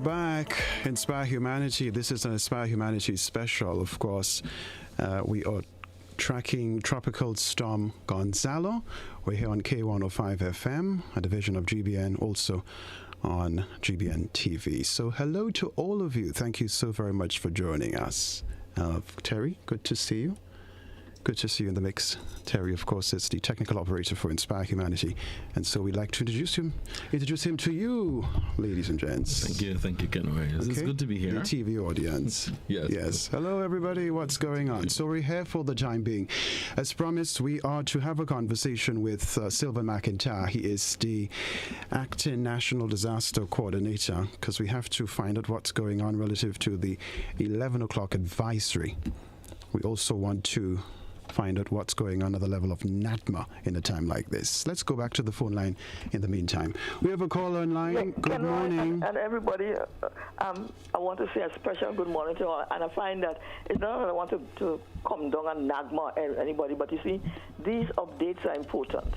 back. Inspire Humanity. This is an Inspire Humanity special. Of course, we are tracking Tropical Storm Gonzalo. We're here on K105 FM, a division of GBN, also on GBN TV. So hello to all of you. Thank you so very much for joining us. Terry, good to see you. Good to see you in the mix. Terry, of course, is the technical operator for Inspire Humanity. And so we'd like to introduce him to you, ladies and gents. Thank you, Kenroy. It's good to be here. The TV audience. Yes. Hello, everybody. What's going on? So we're here for the time being. As promised, we are to have a conversation with Sylvan McIntyre. He is the acting National Disaster Coordinator, because we have to find out what's going on relative to the 11 o'clock advisory. We also want to find out what's going on at the level of NaDMA in a time like this. Let's go back to the phone line in the meantime. We have a caller online. Yeah, good morning. And everybody, I want to say a special good morning to all. And I find that it's not that I want to come down on NaDMA or anybody, but you see, these updates are important.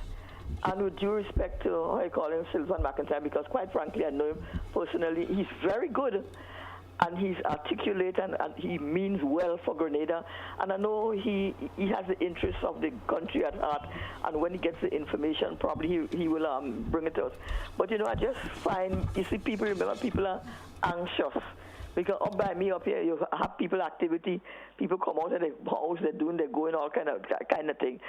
And with due respect to how I call him Sylvan McIntyre, because quite frankly, I know him personally, he's very good. And he's articulate and he means well for Grenada. And I know he has the interests of the country at heart. And when he gets the information, probably he will bring it to us. But, you know, I just find, you see, people are anxious. Because up by me up here, you have people activity. People come out of the house, they're going all kind of thing.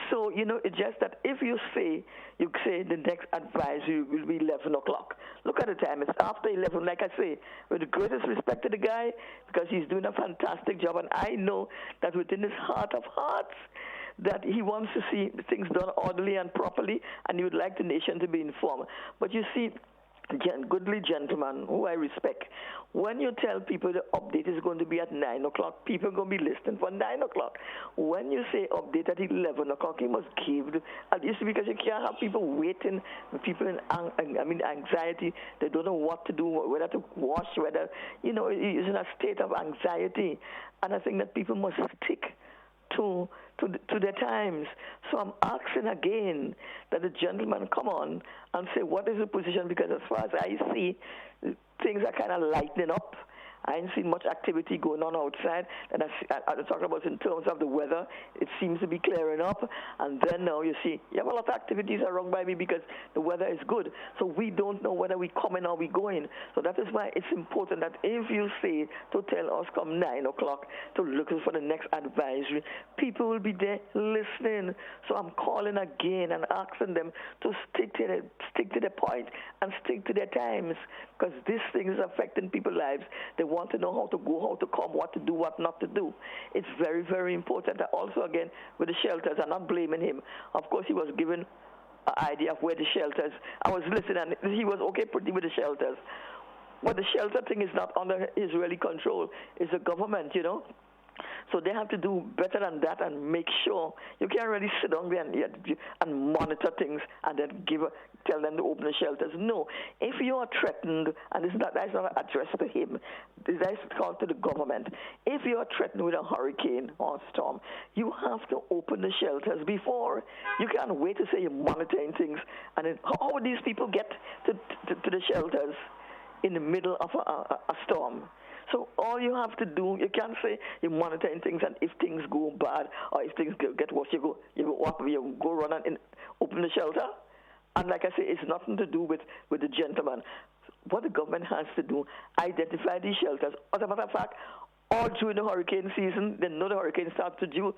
So, you know, it's just that if you say the next advisory will be 11 o'clock. Look at the time. It's after 11, like I say, with the greatest respect to the guy, because he's doing a fantastic job. And I know that within his heart of hearts, that he wants to see things done orderly and properly, and he would like the nation to be informed. But you see, goodly gentleman who I respect, when you tell people the update is going to be at 9 o'clock, people are going to be listening for 9 o'clock. When you say update at 11 o'clock, you must give, because you can't have people waiting, people in anxiety. They don't know what to do, whether to wash, whether, you know, it's in a state of anxiety. And I think that people must stick to their times. So I'm asking again that the gentleman come on and say what is the position, because as far as I see, things are kind of lightening up. I ain't seen much activity going on outside, and I'm talking about in terms of the weather. It seems to be clearing up, and then now you see you have a lot of activities around by me because the weather is good. So we don't know whether we coming or we going. So that is why it's important that if you say to tell us come 9 o'clock to look for the next advisory, people will be there listening. So I'm calling again and asking them to stick to the point and stick to their times, because this thing is affecting people's lives. They want to know how to go, how to come, what to do, what not to do. It's very, very important. Also, again, with the shelters, I'm not blaming him. Of course, he was given an idea of where the shelters. I was listening, and he was okay pretty with the shelters. But the shelter thing is not under Israeli control. It's the government, you know. So they have to do better than that and make sure. You can't really sit down there and monitor things and then tell them to open the shelters. No. If you are threatened, and that's not addressed to him, that's called to the government. If you are threatened with a hurricane or storm, you have to open the shelters before. You can't wait to say you're monitoring things. And then how would these people get to the shelters in the middle of a storm? So all you have to do, you can't say you're monitoring things, and if things go bad or if things get worse, you go run and open the shelter. And like I say, it's nothing to do with the gentleman. What the government has to do, identify these shelters. As a matter of fact, all during the hurricane season, they know the hurricane starts to June,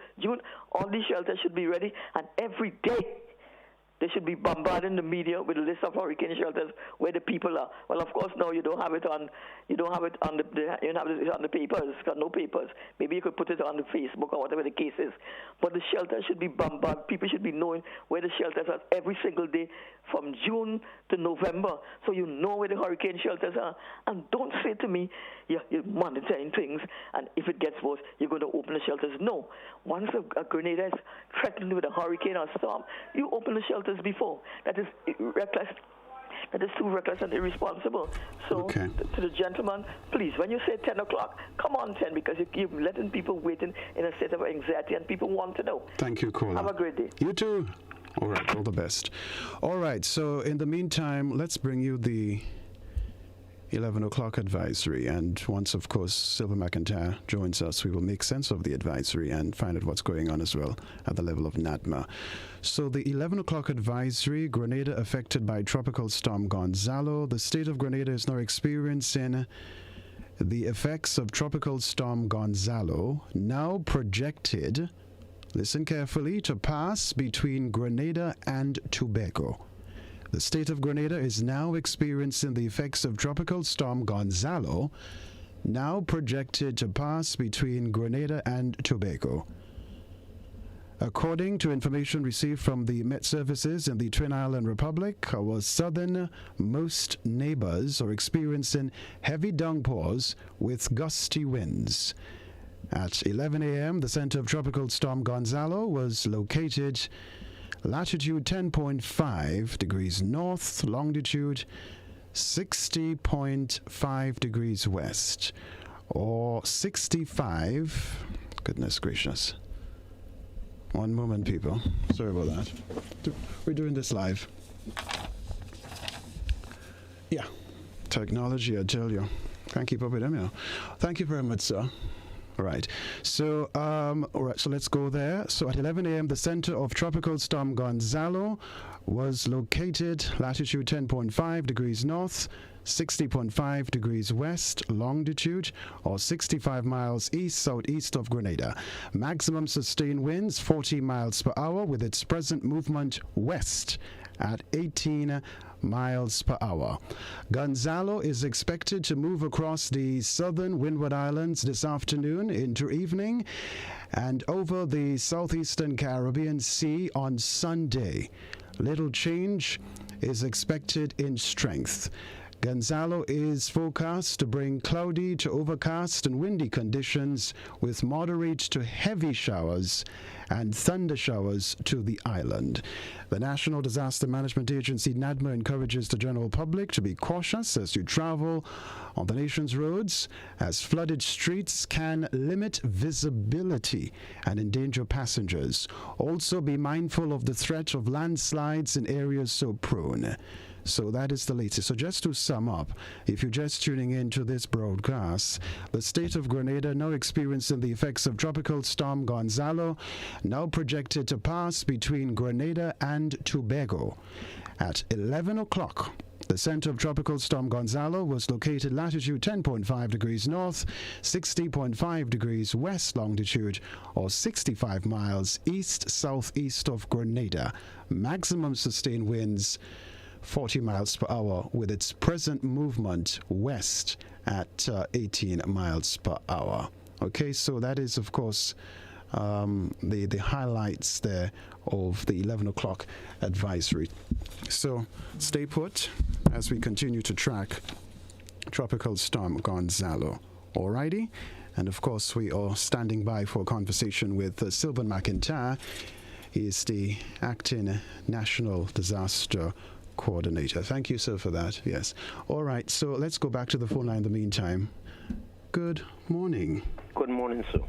all these shelters should be ready, and every day they should be bombarding the media with a list of hurricane shelters where the people are. Well, of course, now you don't have it on the papers. Got no papers. Maybe you could put it on the Facebook or whatever the case is. But the shelters should be bombarded. People should be knowing where the shelters are every single day from June to November, so you know where the hurricane shelters are. And don't say to me, you're monitoring things, and if it gets worse, you're going to open the shelters. No. Once a Grenada is threatened with a hurricane or storm, you open the shelters before. That is reckless. That is too reckless and irresponsible. So, to the gentleman, please, when you say 10 o'clock, come on 10, because you're letting people waiting in a state of anxiety, and people want to know. Thank you, caller. Have a great day. You too. All right, all the best. All right, so in the meantime, let's bring you the 11 o'clock advisory. And once, of course, Sylvan McIntyre joins us, we will make sense of the advisory and find out what's going on as well at the level of NaDMA. So the 11 o'clock advisory, Grenada affected by Tropical Storm Gonzalo. The state of Grenada is now experiencing the effects of Tropical Storm Gonzalo, now projected, listen carefully, to pass between Grenada and Tobago. The state of Grenada is now experiencing the effects of Tropical Storm Gonzalo, now projected to pass between Grenada and Tobago. According to information received from the Met Services in the Twin Island Republic, our southernmost neighbors are experiencing heavy downpours with gusty winds. At 11 a.m., the center of Tropical Storm Gonzalo was located latitude 10.5 degrees north, longitude 60.5 degrees west, or 65. Goodness gracious. One moment, people. Sorry about that. We're doing this live. Yeah. Technology, I tell you. Can't keep up with them, you know. Thank you very much, sir. All right. So, all right. So let's go there. So at 11 a.m., the center of Tropical Storm Gonzalo was located latitude 10.5 degrees north, 60.5 degrees west, longitude, or 65 miles east-southeast of Grenada. Maximum sustained winds 40 miles per hour, with its present movement west at 18 miles per hour. Gonzalo is expected to move across the southern Windward Islands this afternoon into evening and over the southeastern Caribbean Sea on Sunday. Little change is expected in strength. Gonzalo is forecast to bring cloudy to overcast and windy conditions with moderate to heavy showers and thunder showers to the island. The National Disaster Management Agency, NaDMA, encourages the general public to be cautious as you travel on the nation's roads, as flooded streets can limit visibility and endanger passengers. Also, be mindful of the threat of landslides in areas so prone. So that is the latest. So just to sum up, if you're just tuning in to this broadcast, the state of Grenada now experiencing the effects of Tropical Storm Gonzalo, now projected to pass between Grenada and Tobago. At 11 o'clock, the center of Tropical Storm Gonzalo was located latitude 10.5 degrees north, 60.5 degrees west longitude, or 65 miles east-southeast of Grenada. Maximum sustained winds 40 miles per hour, with its present movement west at 18 miles per hour. Okay, so that is, of course, the highlights there of the 11 o'clock advisory. So stay put as we continue to track Tropical Storm Gonzalo. Alrighty? And of course, we are standing by for a conversation with Sylvan McIntyre. He is the acting National Disaster Coordinator. Thank you, sir, for that. Yes. All right. So let's go back to the phone line in the meantime. Good morning. Good morning, sir.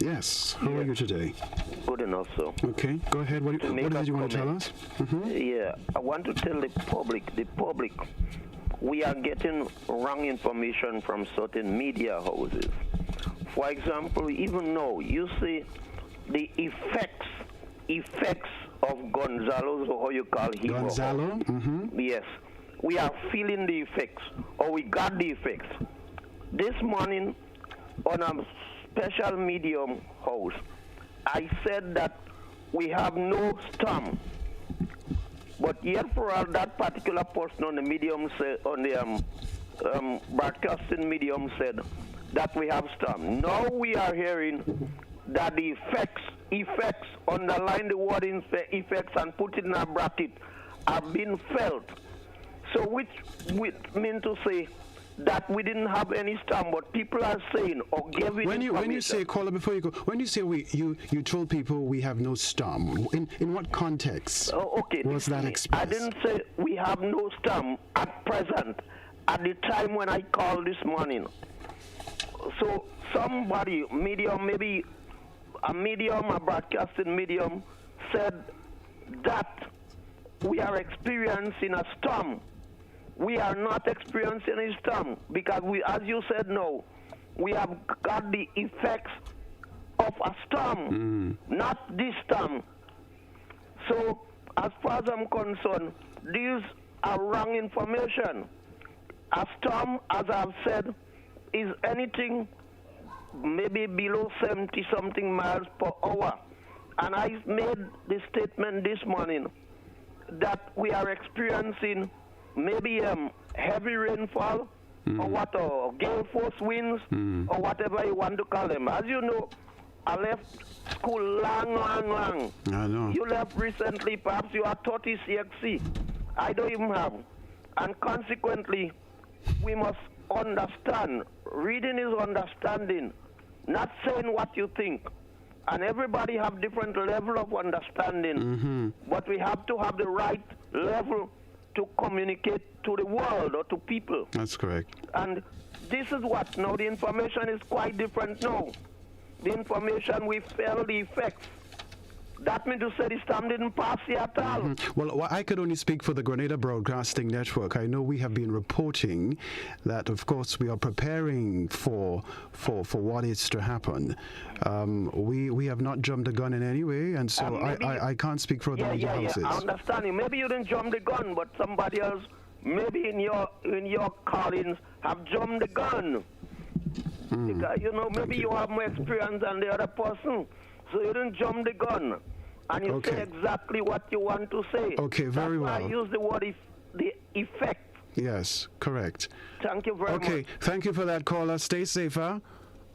Yes. How are you today? Good enough, sir. Okay. Go ahead. What did you want to tell us? Mm-hmm. Yeah. I want to tell the public, we are getting wrong information from certain media houses. For example, even now, you see the effects of Gonzalo's, or how you call him. Gonzalo? Mm-hmm. Yes. We are feeling the effects, or we got the effects. This morning, on a special medium house, I said that we have no storm. But yet for all, that particular person on the medium said, on the broadcasting medium said that we have storm. Now we are hearing that the effects, underline the word effects and put it in a bracket, are being felt. So which mean to say that we didn't have any storm, but people are saying or giving when you say, caller, before you go, when you say you told people we have no storm, in what context was that expressed? I didn't say we have no storm at present, at the time when I called this morning. So somebody, medium, maybe a broadcasting medium, said that we are experiencing a storm. we are not experiencing a storm because we, as you said, no, we have got the effects of a storm, not this storm. So, as far as I'm concerned, these are wrong information. A storm, as I've said, is anything maybe below 70-something miles per hour. And I made the statement this morning that we are experiencing maybe heavy rainfall or gale force winds or whatever you want to call them. As you know, I left school long. I know. You left recently, perhaps you are 30 CXC. I don't even have. And consequently, we must understand. Reading is understanding, not saying what you think. And everybody have different level of understanding, but we have to have the right level to communicate to the world or to people. That's correct. And this is what now the information is quite different now. The information we felt the effects. That means to say the storm didn't pass here at all. Well, I could only speak for the Grenada Broadcasting Network. I know we have been reporting that, of course, we are preparing for what is to happen. We have not jumped the gun in any way, and so I can't speak for the media houses. I understand you. Maybe you didn't jump the gun, but somebody else, maybe in your callings, have jumped the gun. Because, you know, maybe you have more experience than the other person. So you didn't jump the gun, and you say exactly what you want to say. Okay, very well. That's why I use the word the effect. Yes, correct. Thank you very much. Okay, thank you for that, caller. Stay safer.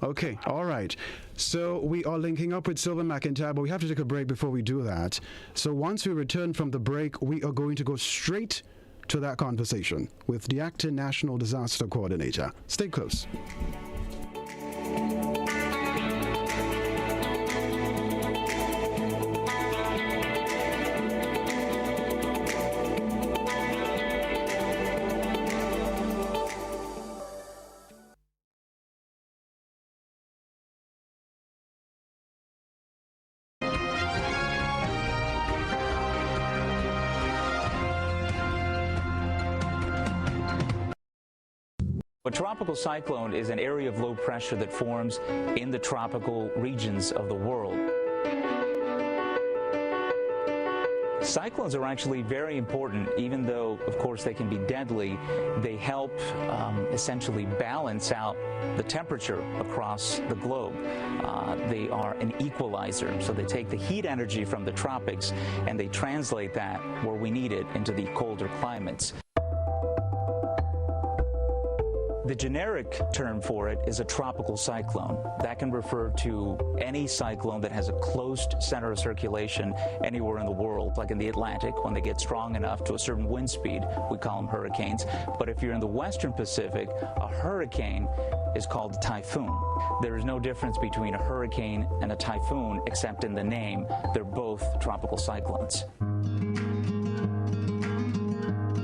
Okay, all right. So we are linking up with Sylvan McIntyre, but we have to take a break before we do that. So once we return from the break, we are going to go straight to that conversation with the acting National Disaster Coordinator. Stay close. A tropical cyclone is an area of low pressure that forms in the tropical regions of the world. Cyclones are actually very important, even though, of course, they can be deadly. They help essentially balance out the temperature across the globe. They are an equalizer, so they take the heat energy from the tropics and they translate that where we need it into the colder climates. The generic term for it is a tropical cyclone. That can refer to any cyclone that has a closed center of circulation anywhere in the world, like in the Atlantic. When they get strong enough to a certain wind speed, we call them hurricanes. But if you're in the Western Pacific, a hurricane is called a typhoon. There is no difference between a hurricane and a typhoon except in the name. They're both tropical cyclones.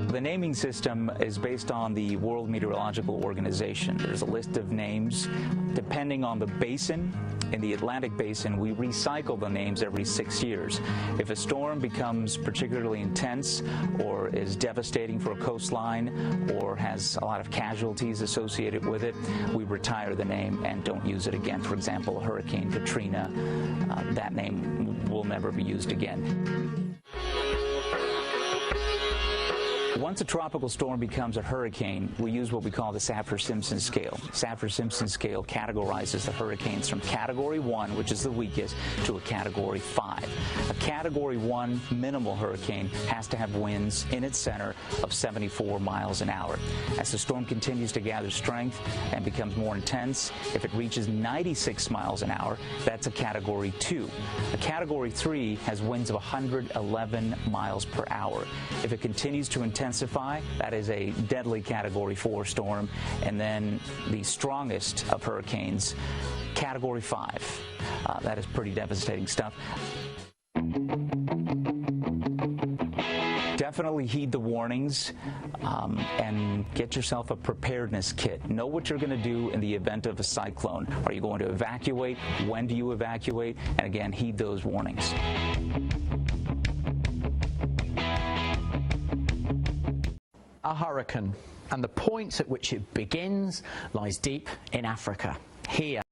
The naming system is based on the World Meteorological Organization. There's a list of names depending on the basin. In the Atlantic Basin, we recycle the names every 6 years. If a storm becomes particularly intense or is devastating for a coastline or has a lot of casualties associated with it, we retire the name and don't use it again. For example, Hurricane Katrina, that name will never be used again. Once a tropical storm becomes a hurricane, we use what we call the Saffir-Simpson scale. Saffir-Simpson scale categorizes the hurricanes from Category 1, which is the weakest, to a Category 5. A Category 1 minimal hurricane has to have winds in its center of 74 miles an hour. As the storm continues to gather strength and becomes more intense, if it reaches 96 miles an hour, that's a Category 2. A Category 3 has winds of 111 miles per hour. If it continues to intensify, that is a deadly Category 4 storm. And then the strongest of hurricanes, Category 5. That is pretty devastating stuff. Definitely heed the warnings and get yourself a preparedness kit. Know what you're going to do in the event of a cyclone. Are you going to evacuate? When do you evacuate? And again, heed those warnings. a hurricane, and the point at which it begins lies deep in Africa. Here.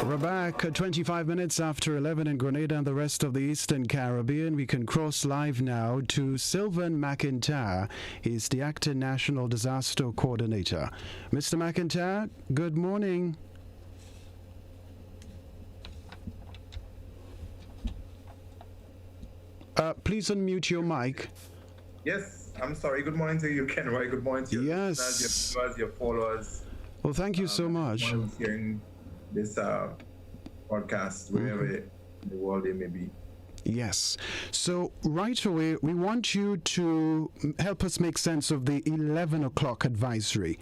We're back 25 minutes after 11 in Grenada and the rest of the Eastern Caribbean. We can cross live now to Sylvan McIntyre. He's the acting National Disaster Coordinator. Mr. McIntyre, good morning. Please unmute your mic. Yes, I'm sorry. Good morning to you, Kenroy. Good morning to you. Yes. Your followers. Well, thank you so much. Hearing this podcast, wherever in the world they may be. Yes. So right away, we want you to help us make sense of the 11 o'clock advisory.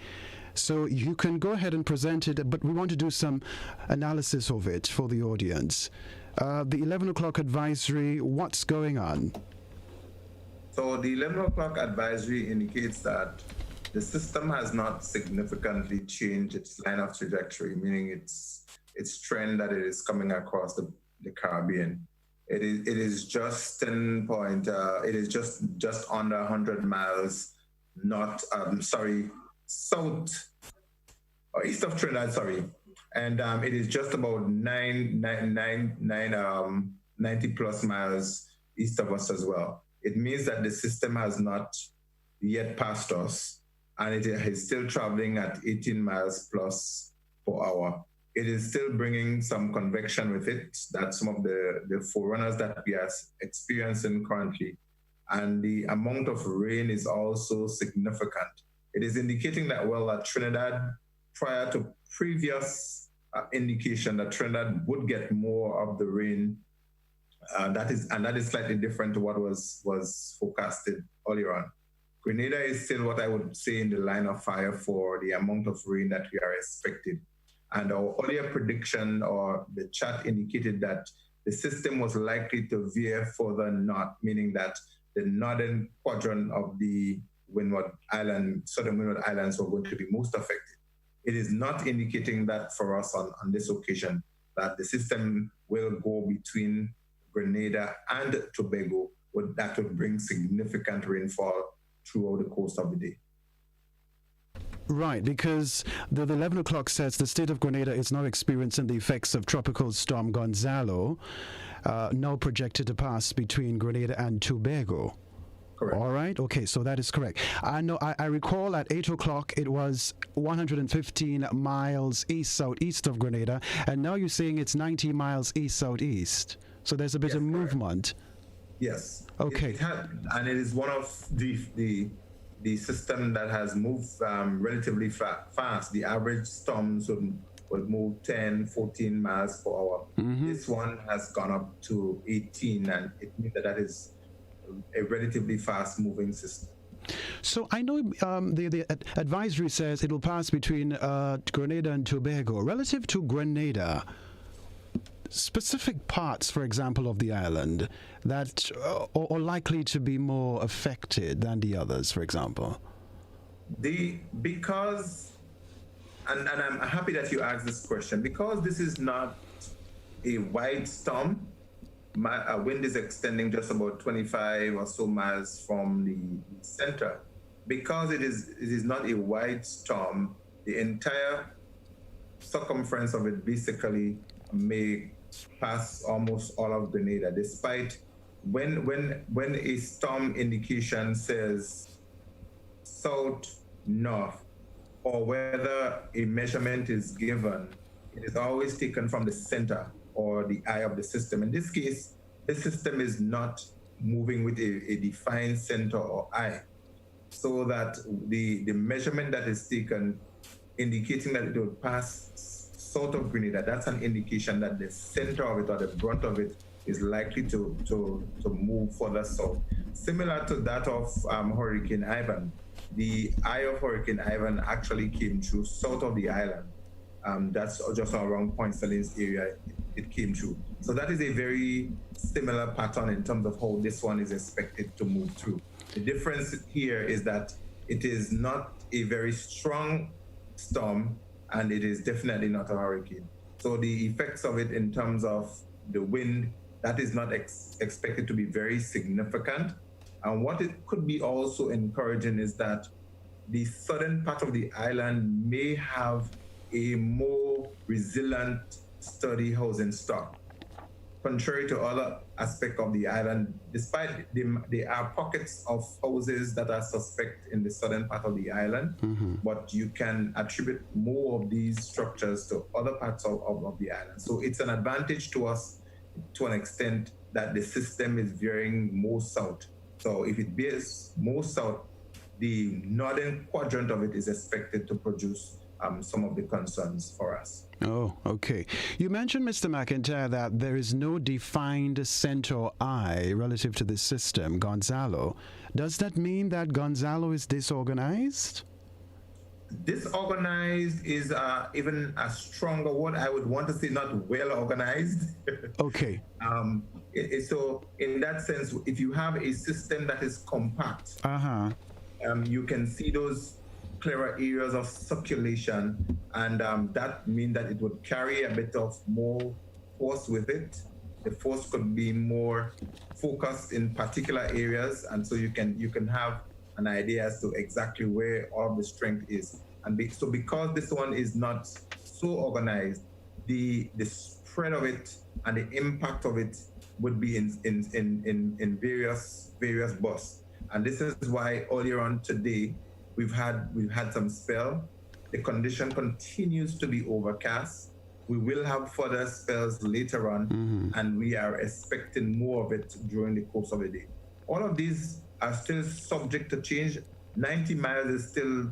So you can go ahead and present it, but we want to do some analysis of it for the audience. The 11 o'clock advisory, what's going on? So the 11 o'clock advisory indicates that the system has not significantly changed its line of trajectory, meaning its trend that it is coming across the Caribbean. It is just 10 point. It is just under 100 miles, south or east of Trinidad. And it is just about 90 plus miles east of us as well. It means that the system has not yet passed us, and it is still traveling at 18 miles plus per hour. It is still bringing some convection with it. That's some of the forerunners that we are experiencing currently. And the amount of rain is also significant. It is indicating that, that Trinidad, prior to previous indication that Trinidad would get more of the rain, that is slightly different to what was forecasted earlier on. Grenada is still what I would say in the line of fire for the amount of rain that we are expecting. And our earlier prediction or the chart indicated that the system was likely to veer further north, meaning that the northern quadrant of the southern Windward Islands were going to be most affected. It is not indicating that for us on this occasion, that the system will go between Grenada and Tobago, that would bring significant rainfall throughout the course of the day. Right, because the 11 o'clock says the state of Grenada is now experiencing the effects of tropical storm Gonzalo, now projected to pass between Grenada and Tobago. Correct. All right. Okay. So that is correct. I know. I recall at 8 o'clock it was 115 miles east-southeast of Grenada, and now you're saying it's 90 miles east-southeast. So there's a bit of movement. Yes. Okay. And it is one of the system that has moved relatively fast. The average storms would move 10, 14 miles per hour. Mm-hmm. This one has gone up to 18, and it means that is a relatively fast-moving system. So I know the advisory says it will pass between Grenada and Tobago. Relative to Grenada, specific parts, for example, of the island that are likely to be more affected than the others, for example? Because I'm happy that you asked this question, because this is not a wide storm. Wind is extending just about 25 or so miles from the center. Because it is not a wide storm, the entire circumference of it basically may pass almost all of Grenada, despite when a storm indication says south, north, or whether a measurement is given, it is always taken from the center or the eye of the system. In this case, the system is not moving with a defined center or eye, so that the measurement that is taken indicating that it will pass south of Grenada, that's an indication that the center of it or the brunt of it is likely to move further south. Similar to that of Hurricane Ivan, the eye of Hurricane Ivan actually came through south of the island. That's just around Point Salines area it came through. So that is a very similar pattern in terms of how this one is expected to move through. The difference here is that It is not a very strong storm, and it is definitely not a hurricane. So the effects of it in terms of the wind, that is not expected to be very significant. And what it could be also encouraging is that the southern part of the island may have a more resilient, sturdy housing stock. Contrary to other aspects of the island, despite there are pockets of houses that are suspect in the southern part of the island, but you can attribute more of these structures to other parts of the island. So it's an advantage to us to an extent that the system is veering more south. So if it veers more south, the northern quadrant of it is expected to produce some of the concerns for us. Oh, okay. You mentioned, Mr. McIntyre, that there is no defined center eye relative to the system, Gonzalo. Does that mean that Gonzalo is disorganized? Disorganized is even a stronger word. I would want to say not well organized. Okay. So in that sense, if you have a system that is compact, you can see those clearer areas of circulation, and that means that it would carry a bit of more force with it. The force could be more focused in particular areas, and so you can have an idea as to exactly where all the strength is. And so because this one is not so organized, the spread of it and the impact of it would be in various bursts. And this is why earlier on today, we've had some spell. The condition continues to be overcast. We will have further spells later on, and we are expecting more of it during the course of the day. All of these are still subject to change. 90 miles is still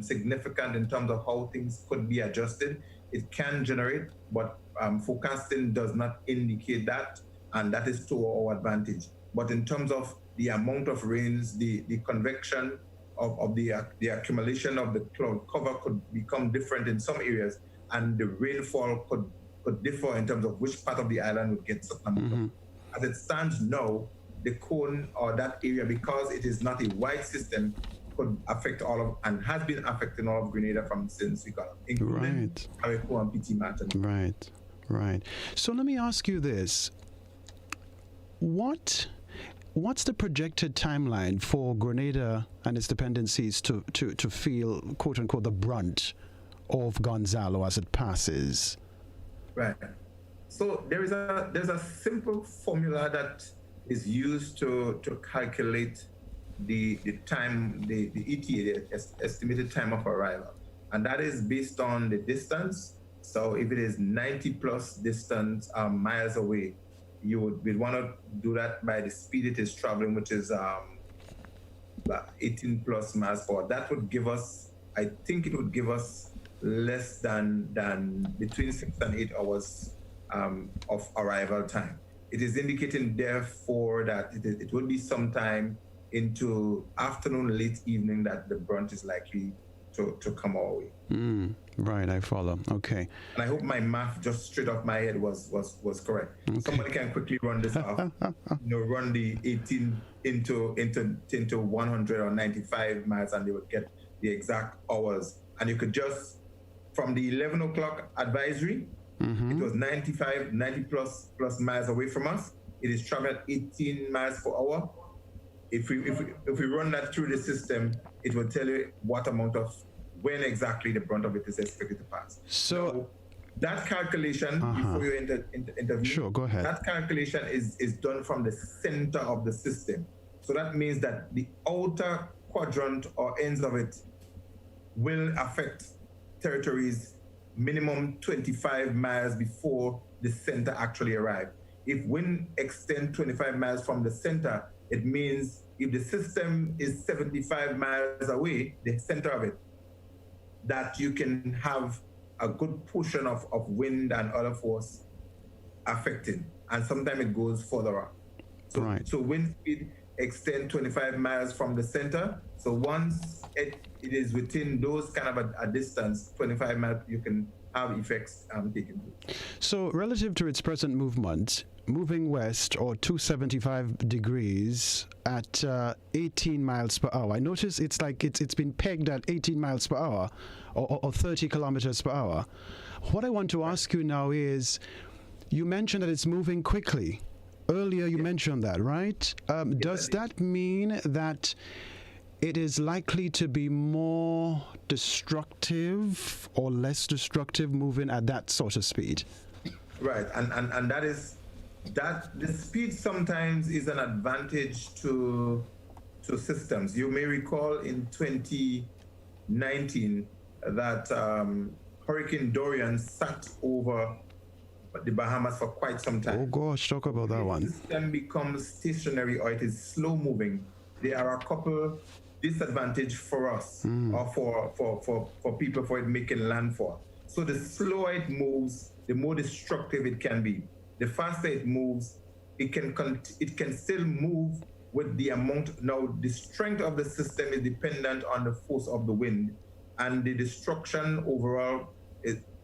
significant in terms of how things could be adjusted. It can generate, but forecasting does not indicate that, and that is to our advantage. But in terms of the amount of rains, the convection of the accumulation of the cloud cover could become different in some areas, and the rainfall could differ in terms of which part of the island would get certain amount. As it stands now, the cone or that area, because it is not a wide system, could affect all of, and has been affecting all of Grenada from since we got it, including Hareko and PT Martin. Right. So let me ask you this. What's the projected timeline for Grenada and its dependencies to feel, quote unquote, the brunt of Gonzalo as it passes? Right. So there's a simple formula that is used to calculate the time, the ETA, the estimated time of arrival, and that is based on the distance. So if it is 90 plus distance miles away, we'd want to do that by the speed it is traveling, which is 18 plus miles per hour. That would give us, I think it would give us less than between 6 and 8 hours of arrival time. It is indicating, therefore, that it will be sometime into afternoon, late evening that the brunt is likely to come our way. Right, I follow. Okay. And I hope my math just straight off my head was correct. Okay. Somebody can quickly run this off. Run the 18 into 100 or 95 miles, and they would get the exact hours. And you could just, from the 11 o'clock advisory, it was 90 plus miles away from us. It is traveling at 18 miles per hour. If we run that through the system, it will tell you what amount of, when exactly the brunt of it is expected to pass. So that calculation, before you intervene, sure, go ahead. That calculation is done from the center of the system. So that means that the outer quadrant or ends of it will affect territories minimum 25 miles before the center actually arrives. If wind extends 25 miles from the center, it means if the system is 75 miles away, the center of it, that you can have a good portion of wind and other force affecting. And sometimes it goes further up. So wind speed extend 25 miles from the center. So once it is within those kind of a distance, 25 miles, you can have effects taken. So relative to its present movement, moving west or 275 degrees at 18 miles per hour. I notice it's like it's been pegged at 18 miles per hour or 30 kilometers per hour. What I want to ask you now is, you mentioned that it's moving quickly. Earlier you mentioned that, right? Does that mean that it is likely to be more destructive or less destructive moving at that sort of speed? Right, and that is that the speed sometimes is an advantage to systems. You may recall in 2019 that Hurricane Dorian sat over the Bahamas for quite some time. Oh gosh, talk about that one. If the system becomes stationary or it is slow moving, there are a couple disadvantage for us or for people for it making landfall. So the slower it moves, the more destructive it can be. The faster it moves, it can still move with the amount. Now, the strength of the system is dependent on the force of the wind, and the destruction overall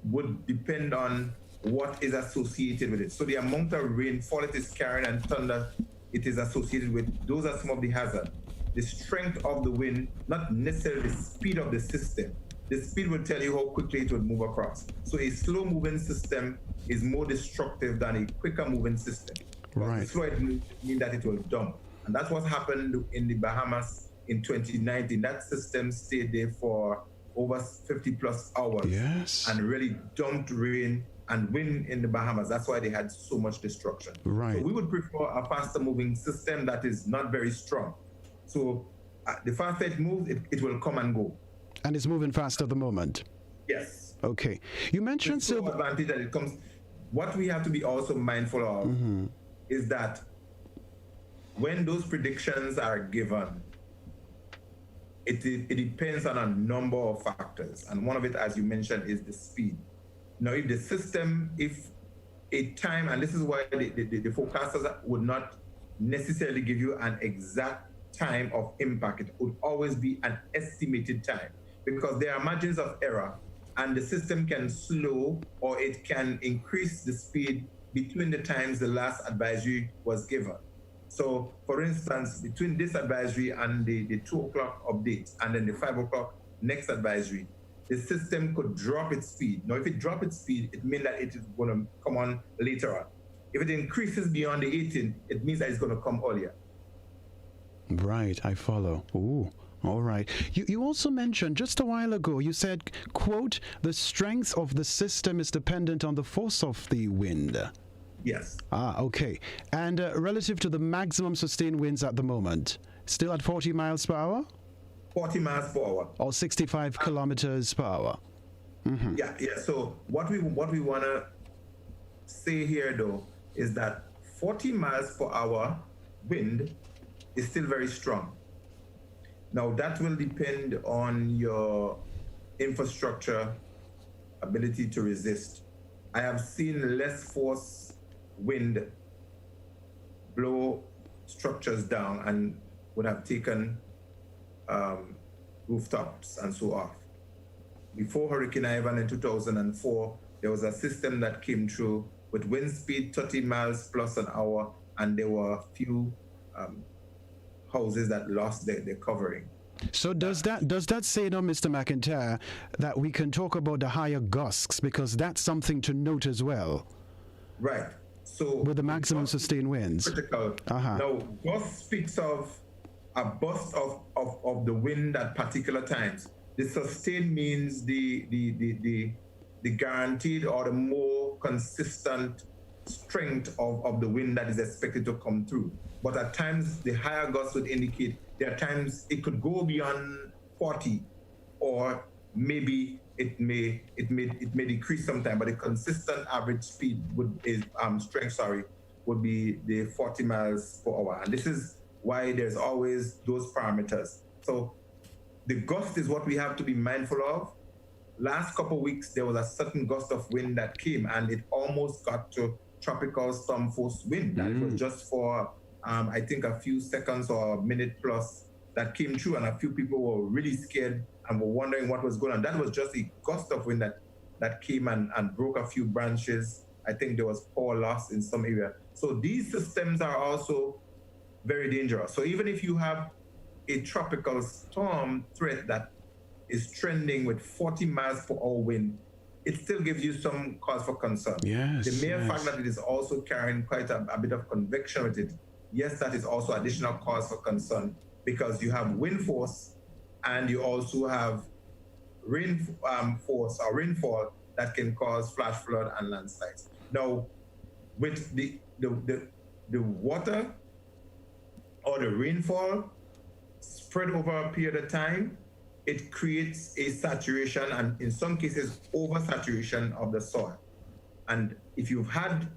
would depend on what is associated with it. So the amount of rainfall it is carrying and thunder it is associated with, those are some of the hazards. The strength of the wind, not necessarily the speed of the system. The speed will tell you how quickly it would move across. So a slow moving system is more destructive than a quicker moving system. Right. Slow it means that it will dump. And that's what happened in the Bahamas in 2019. That system stayed there for over 50 plus hours. Yes. And really dumped rain and wind in the Bahamas. That's why they had so much destruction. Right. So we would prefer a faster moving system that is not very strong. So the faster it moves, it will come and go. And it's moving fast at the moment. Yes. Okay. You mentioned Sylvan. Advantage that it comes. What we have to be also mindful of is that when those predictions are given, it depends on a number of factors. And one of it, as you mentioned, is the speed. Now, if the system, if a time, and this is why the forecasters would not necessarily give you an exact time of impact, it would always be an estimated time, because there are margins of error, and the system can slow or it can increase the speed between the times the last advisory was given. So, for instance, between this advisory and the 2 o'clock update and then the 5 o'clock next advisory, the system could drop its speed. Now, if it drops its speed, it means that it is going to come on later on. If it increases beyond the 18, it means that it's going to come earlier. Right, I follow. Ooh. All right. You also mentioned just a while ago, you said, quote, the strength of the system is dependent on the force of the wind. Yes. Okay. And relative to the maximum sustained winds at the moment, still at 40 miles per hour? 40 miles per hour. Or 65 kilometers per hour? Mm-hmm. Yeah. So what we want to say here, though, is that 40 miles per hour wind is still very strong. Now, that will depend on your infrastructure ability to resist. I have seen less force wind blow structures down and would have taken rooftops and so off. Before Hurricane Ivan in 2004, there was a system that came through with wind speed 30 miles plus an hour, and there were a few houses that lost their covering. So does that say, now, Mr. McIntyre, that we can talk about the higher gusts, because that's something to note as well? Right. So with the maximum sustained winds. Critical. Now, gust speaks of a burst of the wind at particular times. The sustained means the guaranteed or the more consistent strength of the wind that is expected to come through. But at times, the higher gusts would indicate there are times it could go beyond 40, or maybe it may decrease sometime. But the consistent average speed would be the 40 miles per hour. And this is why there's always those parameters. So the gust is what we have to be mindful of. Last couple of weeks, there was a certain gust of wind that came, and it almost got to tropical storm force wind. And it was just for I think a few seconds or a minute plus that came through, and a few people were really scared and were wondering what was going on. That was just a gust of wind that came and broke a few branches I think there was power loss in some area. So these systems are also very dangerous. So even if you have a tropical storm threat that is trending with 40 miles per hour wind, it still gives you some cause for concern. Yes, the mere fact that it is also carrying quite a bit of convection with it, yes, that is also additional cause for concern, because you have wind force and you also have rain force or rainfall that can cause flash flood and landslides. Now, with the water or the rainfall spread over a period of time, it creates a saturation and in some cases oversaturation of the soil. And if you've had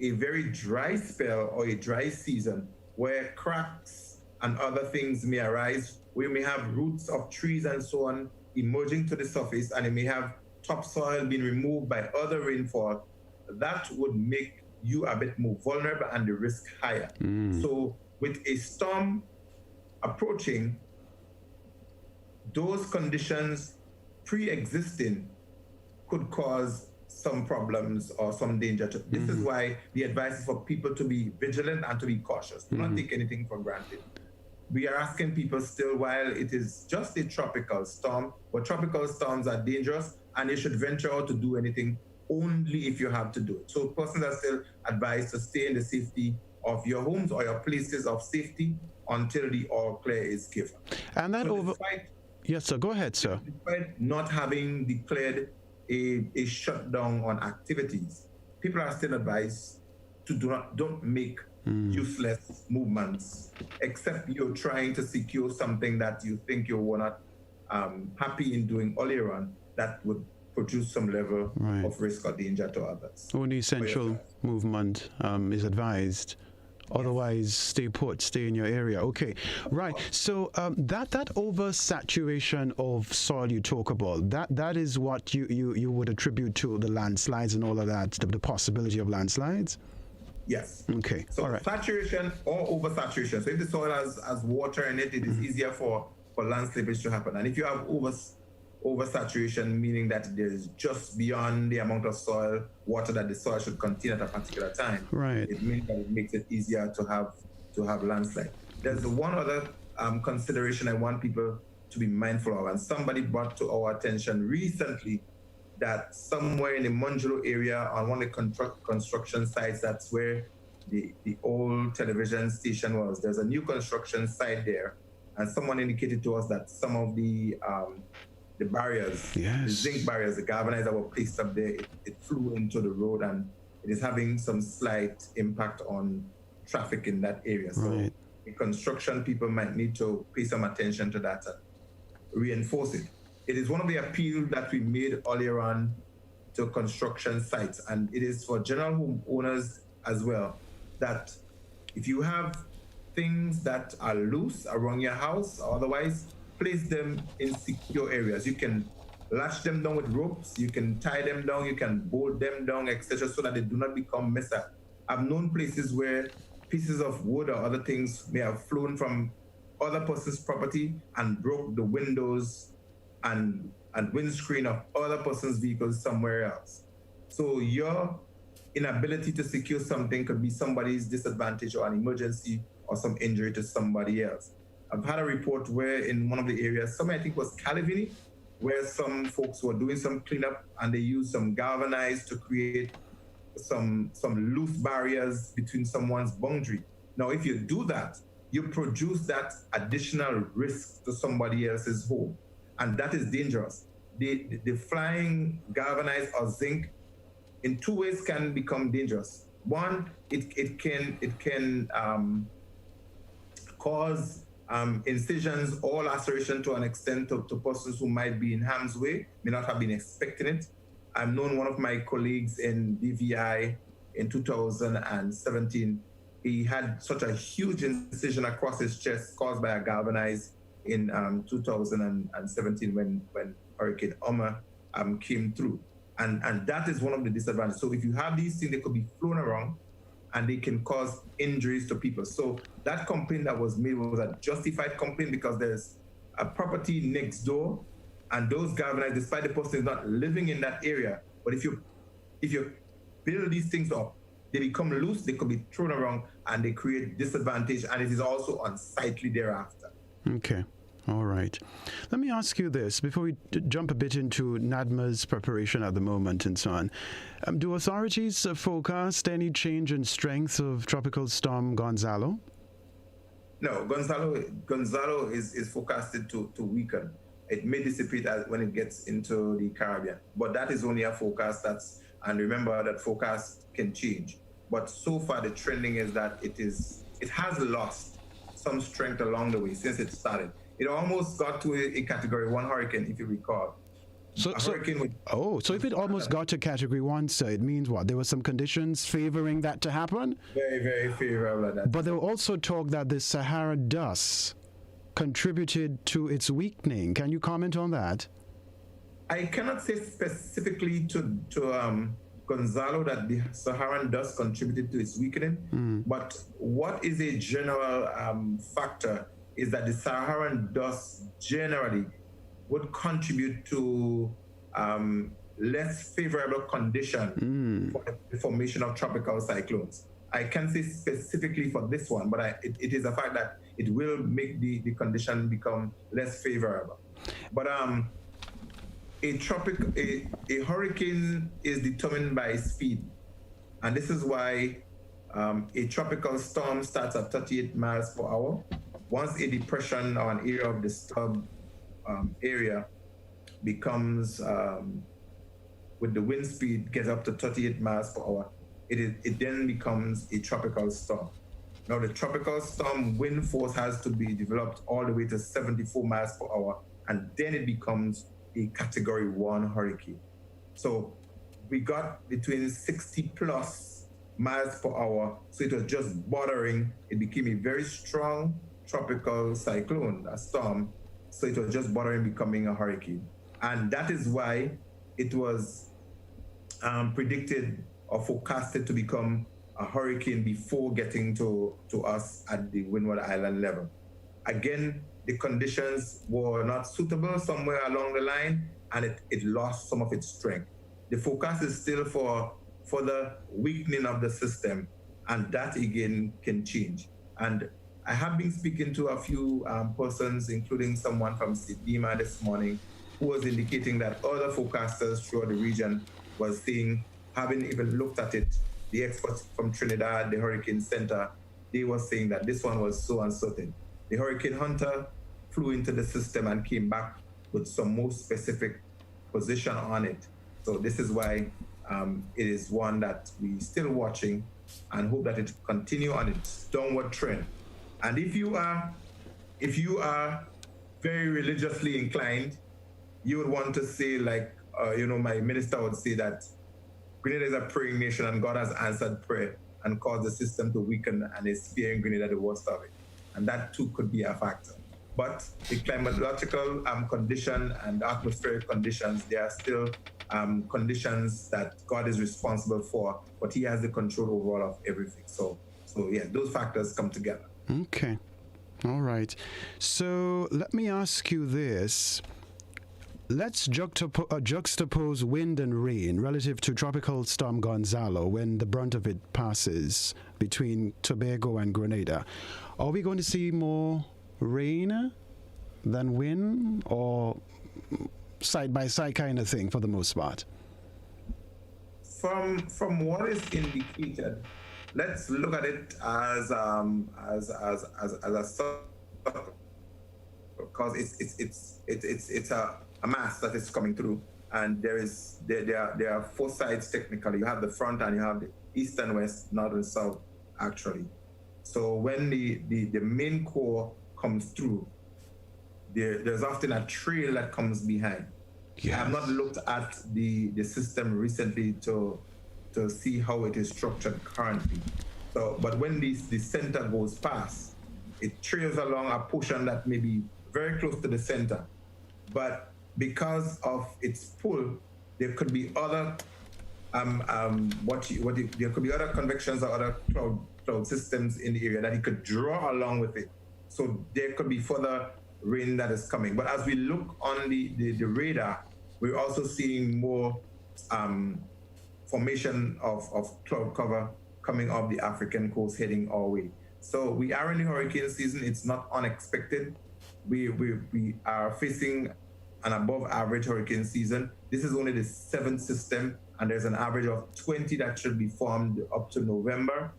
a very dry spell or a dry season where cracks and other things may arise, we may have roots of trees and so on emerging to the surface, and it may have topsoil being removed by other rainfall, that would make you a bit more vulnerable and the risk higher. So with a storm approaching, those conditions pre-existing could cause some problems or some danger. This is why the advice is for people to be vigilant and to be cautious. Do not take anything for granted. We are asking people still, while it is just a tropical storm, but tropical storms are dangerous and you should venture out to do anything only if you have to do it. So persons are still advised to stay in the safety of your homes or your places of safety until the all clear is given. And that yes, sir. Go ahead, sir. Despite not having declared a shutdown on activities, people are still advised to don't make useless movements, except you're trying to secure something that you think you were not happy in doing earlier on that would produce some level of risk or danger to others. Only essential movement is advised. Otherwise, stay put, stay in your area. Okay, right. So that oversaturation of soil you talk about, that is what you would attribute to the landslides and all of that, the possibility of landslides? Yes. Okay. So all right. Saturation or oversaturation. So if the soil has water in it, it is easier for land slippage to happen. And if you have oversaturation, meaning that there's just beyond the amount of soil, water that the soil should contain at a particular time, right, it means that it makes it easier to have landslide. There's one other consideration I want people to be mindful of, and somebody brought to our attention recently that somewhere in the Manjaro area on one of the construction sites, that's where the old television station was, there's a new construction site there, and someone indicated to us that some of the barriers, the zinc barriers, the galvanized that were placed up there, it flew into the road, and it is having some slight impact on traffic in that area. So the construction people might need to pay some attention to that and reinforce it. It is one of the appeals that we made earlier on to construction sites, and it is for general homeowners as well, that if you have things that are loose around your house or otherwise, place them in secure areas. You can latch them down with ropes, you can tie them down, you can bolt them down, etc., so that they do not become messy. I've known places where pieces of wood or other things may have flown from other person's property and broke the windows and windscreen of other person's vehicles somewhere else. So your inability to secure something could be somebody's disadvantage or an emergency or some injury to somebody else. I've had a report where in one of the areas, somewhere I think it was Calavini, where some folks were doing some cleanup and they used some galvanized to create some loose barriers between someone's boundary. Now, if you do that, you produce that additional risk to somebody else's home, and that is dangerous. The flying galvanized or zinc in two ways can become dangerous. One, it can cause incisions or laceration to an extent to persons who might be in harm's way, may not have been expecting it. I've known one of my colleagues in BVI in 2017. He had such a huge incision across his chest caused by a galvanized in 2017 when Hurricane Irma came through. And that is one of the disadvantages. So if you have these things, they could be flown around and they can cause injuries to people. So that complaint that was made was a justified complaint because there's a property next door, and those galvanized, despite the person is not living in that area, but if you build these things up, they become loose, they could be thrown around, and they create disadvantage, and it is also unsightly thereafter. Okay. All right. Let me ask you this before we jump a bit into NaDMA's preparation at the moment and so on. Do authorities forecast any change in strength of Tropical Storm Gonzalo? No, Gonzalo is forecasted to weaken. It may dissipate when it gets into the Caribbean, but that is only a forecast. And remember that forecast can change. But so far, the trending is that it has lost some strength along the way since it started. It almost got to a Category 1 hurricane, if you recall. So if it almost got to Category 1, so it means what? There were some conditions favoring that to happen? Very, very favorable at that. But there were also talk that the Sahara dust contributed to its weakening. Can you comment on that? I cannot say specifically to Gonzalo that the Saharan dust contributed to its weakening, but what is a general factor is that the Saharan dust generally would contribute to less favorable condition for the formation of tropical cyclones. I can't say specifically for this one, but it is a fact that it will make the condition become less favorable. But a hurricane is determined by speed, and this is why a tropical storm starts at 38 miles per hour. Once a depression or an area of disturbed area becomes, with the wind speed gets up to 38 miles per hour, it then becomes a tropical storm. Now the tropical storm wind force has to be developed all the way to 74 miles per hour, and then it becomes a Category 1 hurricane. So we got between 60 plus miles per hour, so it was just bordering. It became a very strong tropical cyclone, a storm, so it was just bordering becoming a hurricane. And that is why it was predicted or forecasted to become a hurricane before getting to us at the Windward Island level. Again, the conditions were not suitable somewhere along the line, and it lost some of its strength. The forecast is still for the weakening of the system, and that again can change. And I have been speaking to a few persons, including someone from NaDMA this morning, who was indicating that other forecasters throughout the region was saying, having even looked at it, the experts from Trinidad, the Hurricane Center, they were saying that this one was so uncertain. The Hurricane Hunter flew into the system and came back with some more specific position on it. So this is why it is one that we're still watching and hope that it continue on its downward trend. And if you are very religiously inclined, you would want to say, like, my minister would say that Grenada is a praying nation and God has answered prayer and caused the system to weaken and is sparing Grenada the worst of it. And that too could be a factor. But the climatological condition and atmospheric conditions, they are still conditions that God is responsible for, but he has the control over all of everything. So yeah, those factors come together. Okay. All right. So let me ask you this. Let's juxtapose wind and rain relative to Tropical Storm Gonzalo when the brunt of it passes between Tobago and Grenada. Are we going to see more rain than wind, or side by side kind of thing for the most part? From what is indicated, let's look at it as a circle, because it's a mass that is coming through, and there are four sides technically. You have the front and you have the east and west, north and south actually. So when the main core comes through, there's often a trail that comes behind. Yes. I have not looked at the system recently to see how it is structured currently. So, but when the center goes past, it trails along a portion that may be very close to the center. But because of its pull, there could be other there could be other convections or other cloud systems in the area that it could draw along with it. So there could be further rain that is coming. But as we look on the radar, we're also seeing more formation of cloud cover coming off the African coast heading our way. So we are in the hurricane season. It's not unexpected. We are facing an above average hurricane season. This is only the 7th system, and there's an average of 20 that should be formed up to November.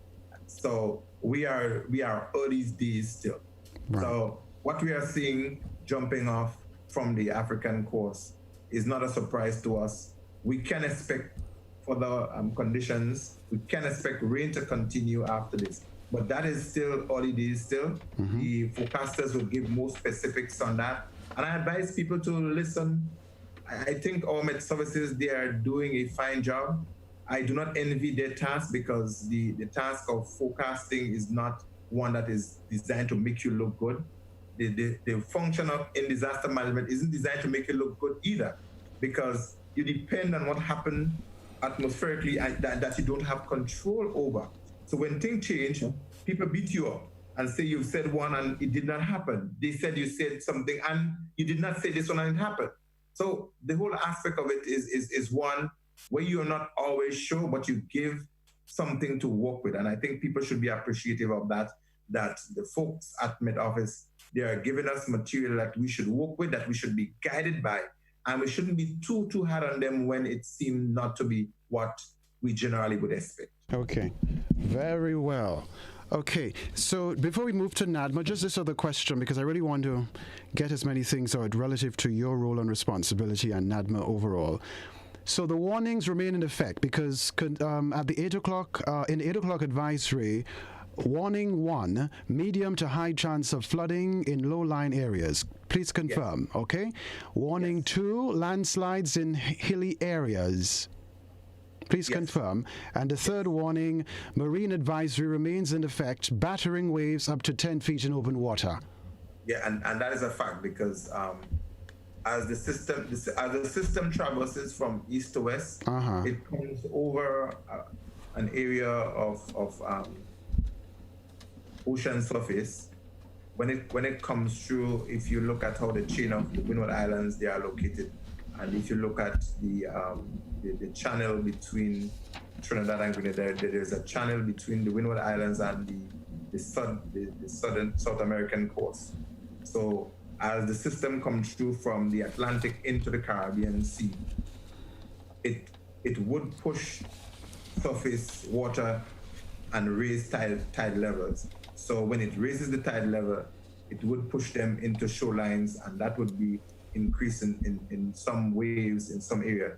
So we are early days still. Right. So what we are seeing jumping off from the African coast is not a surprise to us. We can expect for the conditions, we can expect rain to continue after this. But that is still early days still. Mm-hmm. The forecasters will give more specifics on that. And I advise people to listen. I think our Met Services, they are doing a fine job. I do not envy their task because the task of forecasting is not one that is designed to make you look good. The function of in disaster management isn't designed to make you look good either, because you depend on what happened atmospherically that you don't have control over. So when things change, people beat you up and say you've said one and it did not happen. They said you said something and you did not say this one and it happened. So the whole aspect of it is one where you are not always sure, but you give something to work with. And I think people should be appreciative of that the folks at Met Office, they are giving us material that we should work with, that we should be guided by. And we shouldn't be too hard on them when it seemed not to be what we generally would expect. Okay, very well. Okay, so before we move to NaDMA, just this other question, because I really want to get as many things out relative to your role and responsibility and NaDMA overall. So the warnings remain in effect because at the 8 o'clock, in the 8 o'clock advisory, warning 1, medium to high chance of flooding in low-lying areas. Please confirm, yes. Okay? Warning 2, landslides in hilly areas. Please confirm. And the third warning, marine advisory remains in effect, battering waves up to 10 feet in open water. Yeah, and that is a fact because as the system traverses from east to west, it comes over an area of ocean surface. When it comes through, if you look at how the chain of the Windward Islands they are located, and if you look at the channel between Trinidad and Grenada, there's a channel between the Windward Islands and the southern South American coast. So as the system comes through from the Atlantic into the Caribbean Sea, it would push surface water and raise tide levels. So when it raises the tide level, it would push them into shorelines, and that would be increase in some waves in some area.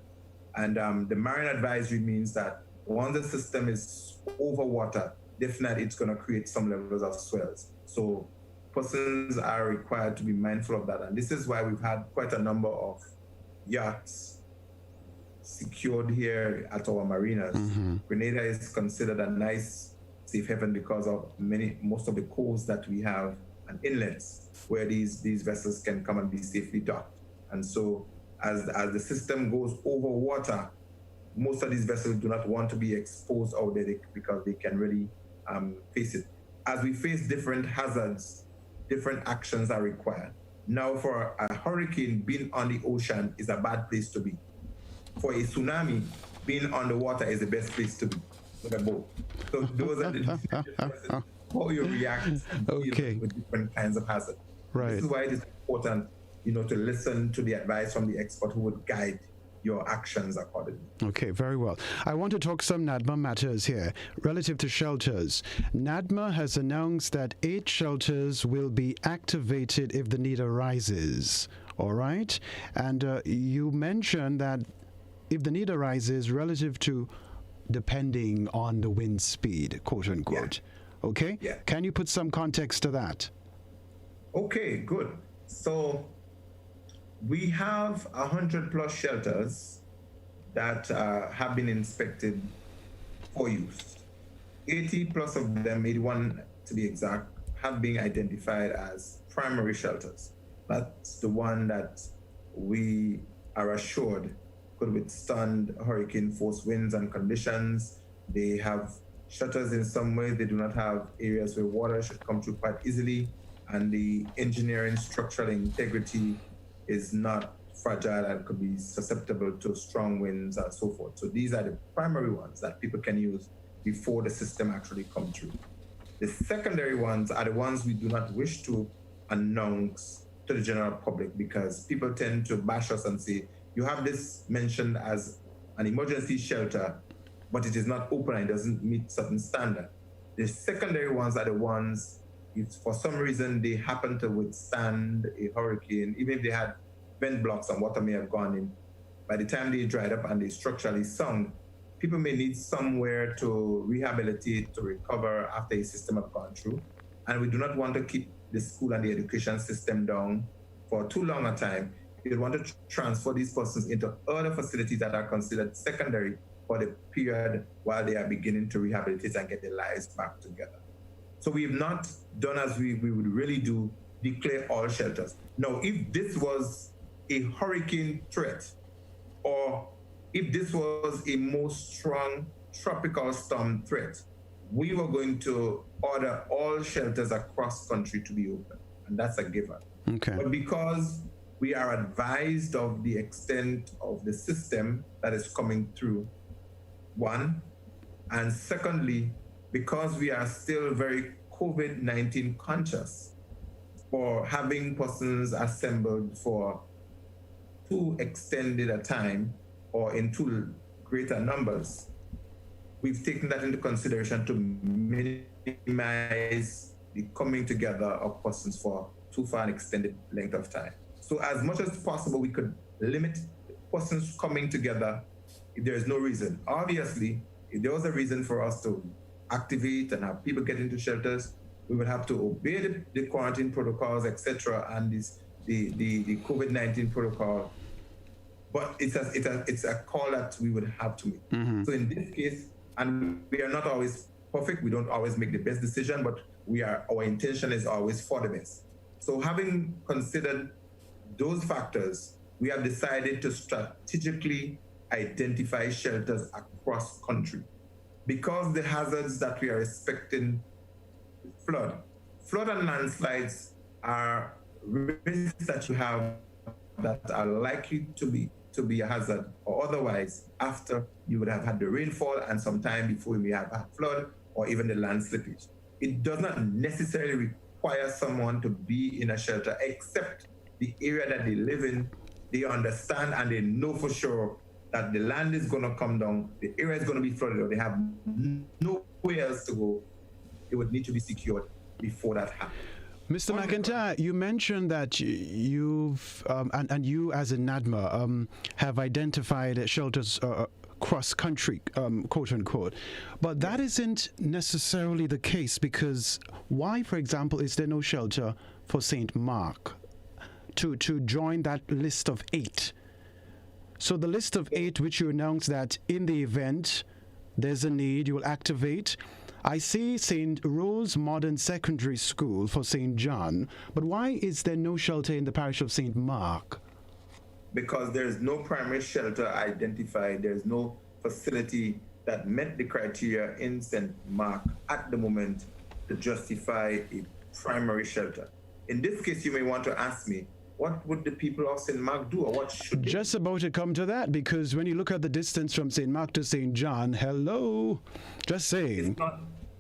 And the marine advisory means that once the system is over water, definitely it's going to create some levels of swells. So persons are required to be mindful of that. And this is why we've had quite a number of yachts secured here at our marinas. Mm-hmm. Grenada is considered a nice safe haven because of most of the coves that we have and inlets where these vessels can come and be safely docked. And so as the system goes over water, most of these vessels do not want to be exposed out there because they can really face it. As we face different hazards, different actions are required. Now for a hurricane, being on the ocean is a bad place to be. For a tsunami, being on the water is the best place to be with a boat. So those are the differences, how you react with different kinds of hazards. Right. This is why it is important, to listen to the advice from the expert who would guide your actions accordingly. Okay, very well. I want to talk some NaDMA matters here relative to shelters. NaDMA has announced that 8 shelters will be activated if the need arises. All right? And you mentioned that if the need arises relative to depending on the wind speed, quote unquote. Yeah. Okay? Yeah. Can you put some context to that? Okay, good. So we have 100+ shelters that have been inspected for use. 80+ of them, 81 to be exact, have been identified as primary shelters. That's the one that we are assured could withstand hurricane force winds and conditions. They have shutters in some way. They do not have areas where water should come through quite easily. And the engineering structural integrity is not fragile and could be susceptible to strong winds and so forth. So these are the primary ones that people can use before the system actually comes through. The secondary ones are the ones we do not wish to announce to the general public, because people tend to bash us and say, you have this mentioned as an emergency shelter, but it is not open and it doesn't meet certain standard. The secondary ones are the ones, if for some reason they happen to withstand a hurricane, even if they had vent blocks and water may have gone in, by the time they dried up and they structurally sunk, people may need somewhere to rehabilitate, to recover after a system has gone through. And we do not want to keep the school and the education system down for too long a time. We want to transfer these persons into other facilities that are considered secondary for the period while they are beginning to rehabilitate and get their lives back together. So we've not done as we would really do, declare all shelters. Now, if this was a hurricane threat, or if this was a more strong tropical storm threat, we were going to order all shelters across country to be open, and that's a given. Okay. But because we are advised of the extent of the system that is coming through, one, and secondly, because we are still very COVID-19 conscious, for having persons assembled for too extended a time or in too greater numbers, we've taken that into consideration to minimize the coming together of persons for too far an extended length of time. So as much as possible, we could limit persons coming together if there is no reason. Obviously, if there was a reason for us to activate and have people get into shelters, we would have to obey the quarantine protocols, etc., and the COVID-19 protocol. But it's a call that we would have to make. Mm-hmm. So in this case, and we are not always perfect, we don't always make the best decision, but our intention is always for the best. So having considered those factors, we have decided to strategically identify shelters across country. Because the hazards that we are expecting, flood and landslides are risks that you have that are likely to be a hazard, or otherwise after you would have had the rainfall and some time before you may have had flood or even the land slippage. It does not necessarily require someone to be in a shelter, except the area that they live in, they understand and they know for sure that the land is going to come down, the area is going to be flooded, or they have nowhere else to go. It would need to be secured before that happens. Mr. McIntyre, you mentioned that you've, and you as a NaDMA, have identified shelters cross country, quote unquote. But that isn't necessarily the case, because why, for example, is there no shelter for St. Mark to join that list of 8? So the list of 8, which you announced that in the event there's a need, you will activate. I see St. Rose Modern Secondary School for St. John, but why is there no shelter in the parish of St. Mark? Because there's no primary shelter identified. There's no facility that met the criteria in St. Mark at the moment to justify a primary shelter. In this case, you may want to ask me, what would the people of St. Mark do, or what should they do? Just about to come to that, because when you look at the distance from St. Mark to St. John, hello, just saying.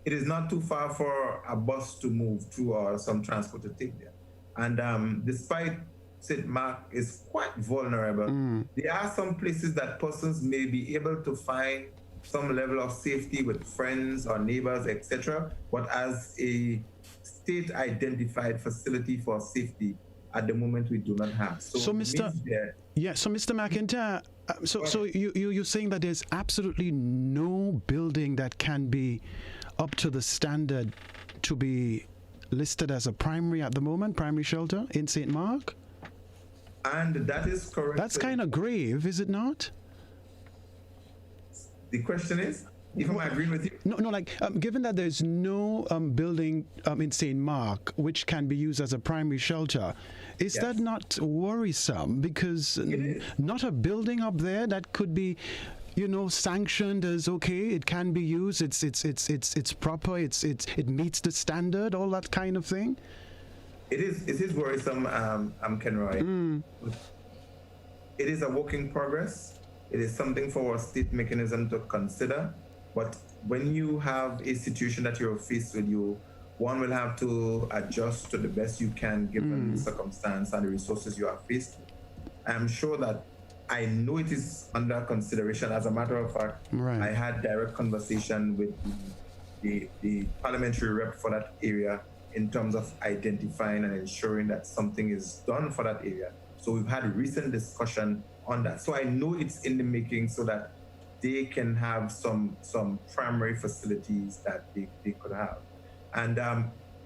It is not too far for a bus to move through or some transport to take there. And despite St. Mark is quite vulnerable, there are some places that persons may be able to find some level of safety with friends or neighbors, etc. But as a state-identified facility for safety, at the moment we do not have. So Mr. McIntyre, so you're saying that there's absolutely no building that can be up to the standard to be listed as a primary at the moment, primary shelter in St. Mark? And that is correct. That's kind of grave, is it not? The question is, if I agree with you. No, given that there's no building in St. Mark which can be used as a primary shelter, is that not worrisome? Because not a building up there that could be, sanctioned as okay, it can be used, it's proper, it meets the standard, all that kind of thing. It is worrisome, Kenroy. it is a work in progress. It is something for our state mechanism to consider. But when you have a situation that you're faced with, one will have to adjust to the best you can given the circumstance and the resources you are faced with. I'm sure that I know it is under consideration. As a matter of fact, I had direct conversation with the parliamentary rep for that area in terms of identifying and ensuring that something is done for that area. So we've had a recent discussion on that. So I know it's in the making so that they can have some primary facilities that they could have. And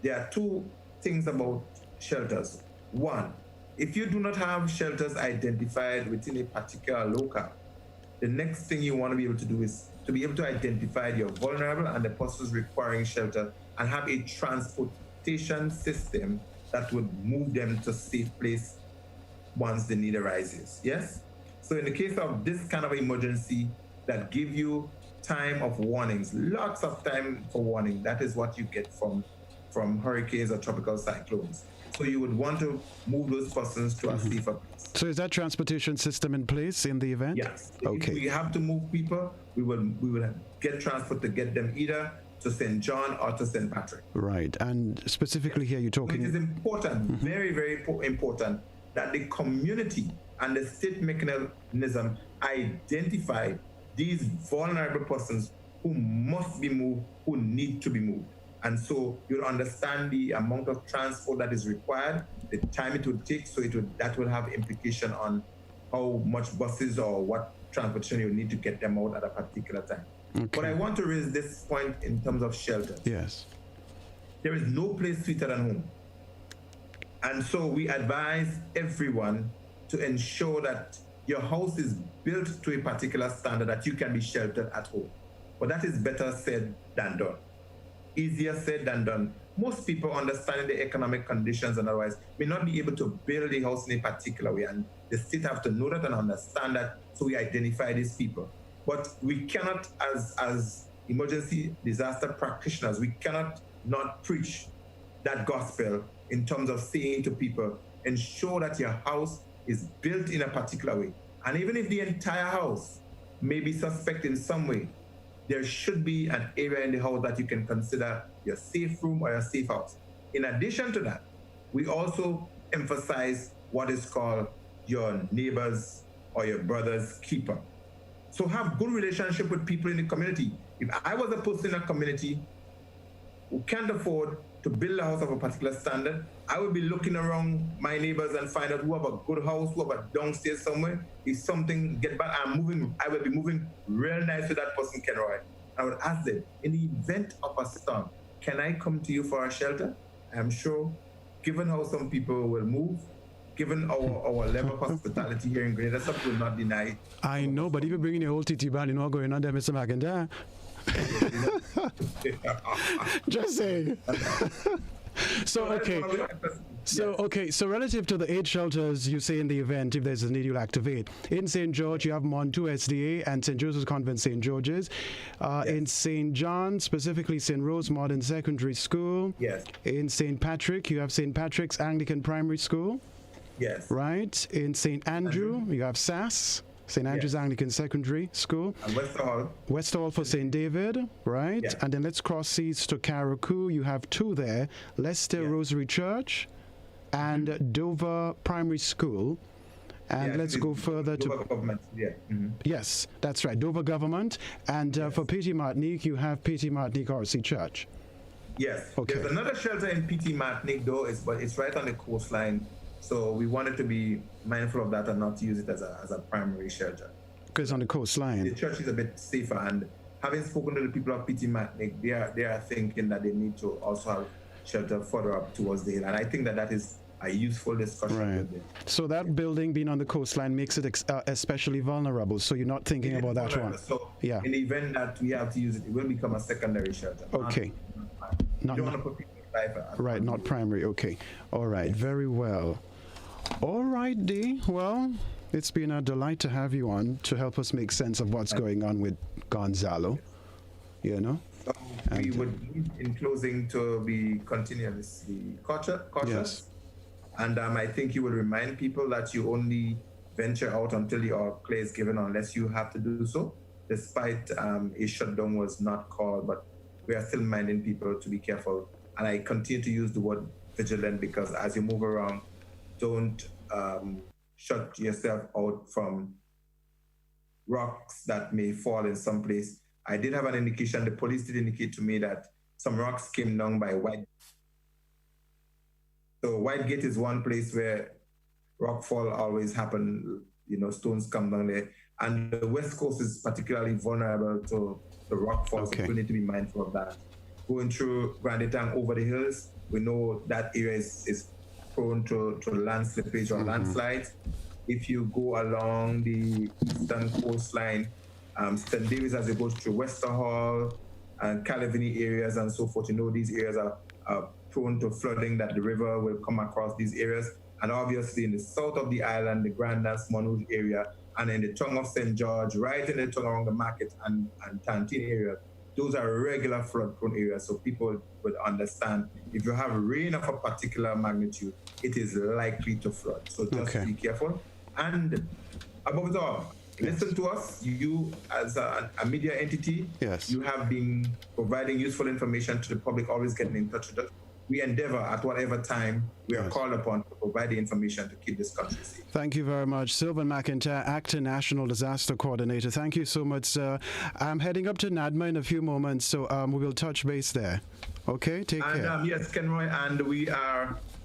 there are two things about shelters. One, if you do not have shelters identified within a particular locale, the next thing you want to be able to do is to be able to identify your vulnerable and the persons requiring shelter and have a transportation system that would move them to a safe place once the need arises. Yes? So in the case of this kind of emergency that give you time of warnings, lots of time for warning, that is what you get from hurricanes or tropical cyclones. So you would want to move those persons to a safer place. So is that transportation system in place in the event? Yes. Okay. If we have to move people, we will get transport to get them either to St. John or to St. Patrick. Right. And specifically here, you're talking... It is important, very, very important, that the community and the state mechanism identify these vulnerable persons who must be moved, who need to be moved. And so you'll understand the amount of transport that is required, the time it would take, so that will have implication on how much buses or what transportation you need to get them out at a particular time. Okay. But I want to raise this point in terms of shelters. Yes. There is no place sweeter than home. And so we advise everyone to ensure that your house is built to a particular standard that you can be sheltered at home. But that is better said than done. Easier said than done. Most people understanding the economic conditions and otherwise may not be able to build a house in a particular way, and the state have to know that and understand that, so we identify these people. But we cannot, as emergency disaster practitioners, we cannot not preach that gospel in terms of saying to people, ensure that your house is built in a particular way. And even if the entire house may be suspect in some way, there should be an area in the house that you can consider your safe room or your safe house. In addition to that, we also emphasize what is called your neighbor's or your brother's keeper. So have good relationship with people in the community. If I was a person in a community who can't afford to build a house of a particular standard, I would be looking around my neighbors and find out who have a good house, who have a downstairs somewhere. If something get bad, I will be moving real nice to that person, Kenroy. I would ask them, in the event of a storm, can I come to you for a shelter? I'm sure, given how some people will move, given our level of hospitality here in Grenada, some will not deny. I know, but if you're bringing your whole TT band, you know what's going on there, Mr. McIntyre. Just saying. So relative to the 8 shelters you say in the event, if there's a need, you'll activate. In St. George, you have Montu SDA and St. Joseph's Convent St. George's. Yes. In St. John, specifically St. Rose Modern Secondary School. Yes. In St. Patrick, you have St. Patrick's Anglican Primary School. Yes. Right. In St. Andrew, you have SAS. St. Andrew's Anglican Secondary School. And West Hall for St. David, right? Yeah. And then let's cross seas to Carriacou. You have 2 there. Leicester Rosary Church and Dover Primary School. And let's go further to... Dover Government, Yes, that's right. Dover Government. And for Petit Martinique, you have Petit Martinique RC Church. Yes. Okay. There's another shelter in Petit Martinique, though, but it's right on the coastline. So we wanted to be mindful of that and not to use it as a primary shelter. Because on the coastline. The church is a bit safer, and having spoken to the people of Petit Martinique, they are thinking that they need to also have shelter further up towards the hill. And I think that is a useful discussion. Right. So that building being on the coastline makes it especially vulnerable. So you're not thinking about that one. So in the event that we have to use it, it will become a secondary shelter. Okay. You don't want to put people's life at right, not primary. Okay. All right. Very well. All right, Dee. Well, it's been a delight to have you on to help us make sense of what's going on with Gonzalo. You know? So we would need, in closing, to be continuously cautious. Yes. And I think you will remind people that you only venture out until the all clear is given unless you have to do so, despite a shutdown was not called, but we are still reminding people to be careful. And I continue to use the word vigilant because as you move around, don't shut yourself out from rocks that may fall in some place. I did have an indication, the police did indicate to me that some rocks came down by White. So White Gate is one place where rockfall always happen, stones come down there. And the West Coast is particularly vulnerable to the rockfall, so we need to be mindful of that. Going through Grandetang over the hills, we know that area is prone to land slippage or landslides. If you go along the eastern coastline, St. Davis as you go through Westerhall and Calavini areas and so forth, these areas are prone to flooding, that the river will come across these areas. And obviously in the south of the island, the Grand Anse Monroe area, and in the tongue of St. George, right in the tongue around the market and Tantine area, those are regular flood-prone areas. So people would understand if you have rain of a particular magnitude, it is likely to flood. So just be careful. And above it all, listen to us. You, as a media entity, you have been providing useful information to the public, always getting in touch with us. We endeavor at whatever time we are called upon to provide the information to keep this country safe. Thank you very much. Sylvan McIntyre, Acting National Disaster Coordinator. Thank you so much, sir. I'm heading up to NaDMA in a few moments, so we will touch base there. Okay, take care. Yes, Kenroy, and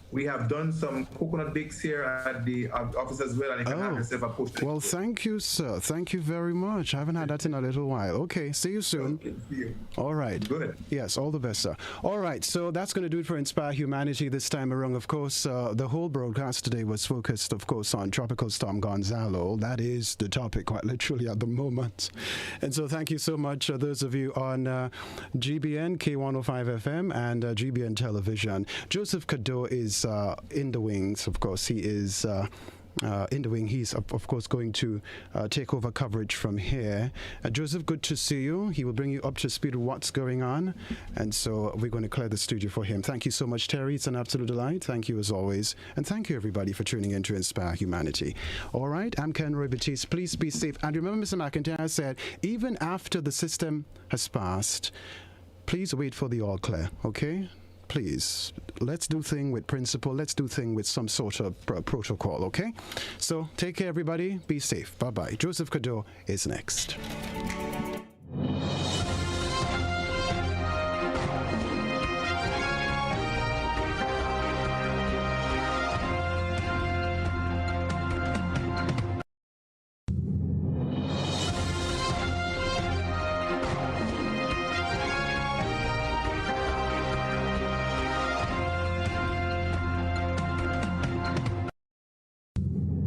we have done some coconut bakes here at the office as well, and you can have yourself a post. Well, thank you, sir. Thank you very much. I haven't had that in a little while. Okay, see you soon. Okay, see you. All right. Good. Yes, all the best, sir. All right, so that's going to do it for Inspire Humanity this time around. Of course, the whole broadcast today was focused, of course, on Tropical Storm Gonzalo. That is the topic, quite literally, at the moment. And so thank you so much, those of you on GBN, K105 FM, and GBN Television. Joseph Kado is in the wings, of course. He is in the wing. He's, of course, going to take over coverage from here. Joseph, good to see you. He will bring you up to speed with what's going on. And so we're going to clear the studio for him. Thank you so much, Terry. It's an absolute delight. Thank you, as always. And thank you, everybody, for tuning in to Inspire Humanity. All right, I'm Kenroy Baptiste. Please be safe. And remember, Mr. McIntyre said, even after the system has passed, please wait for the all clear, okay? Please, let's do thing with principle. Let's do thing with some sort of protocol, okay? So take care, everybody. Be safe. Bye-bye. Joseph Kado is next.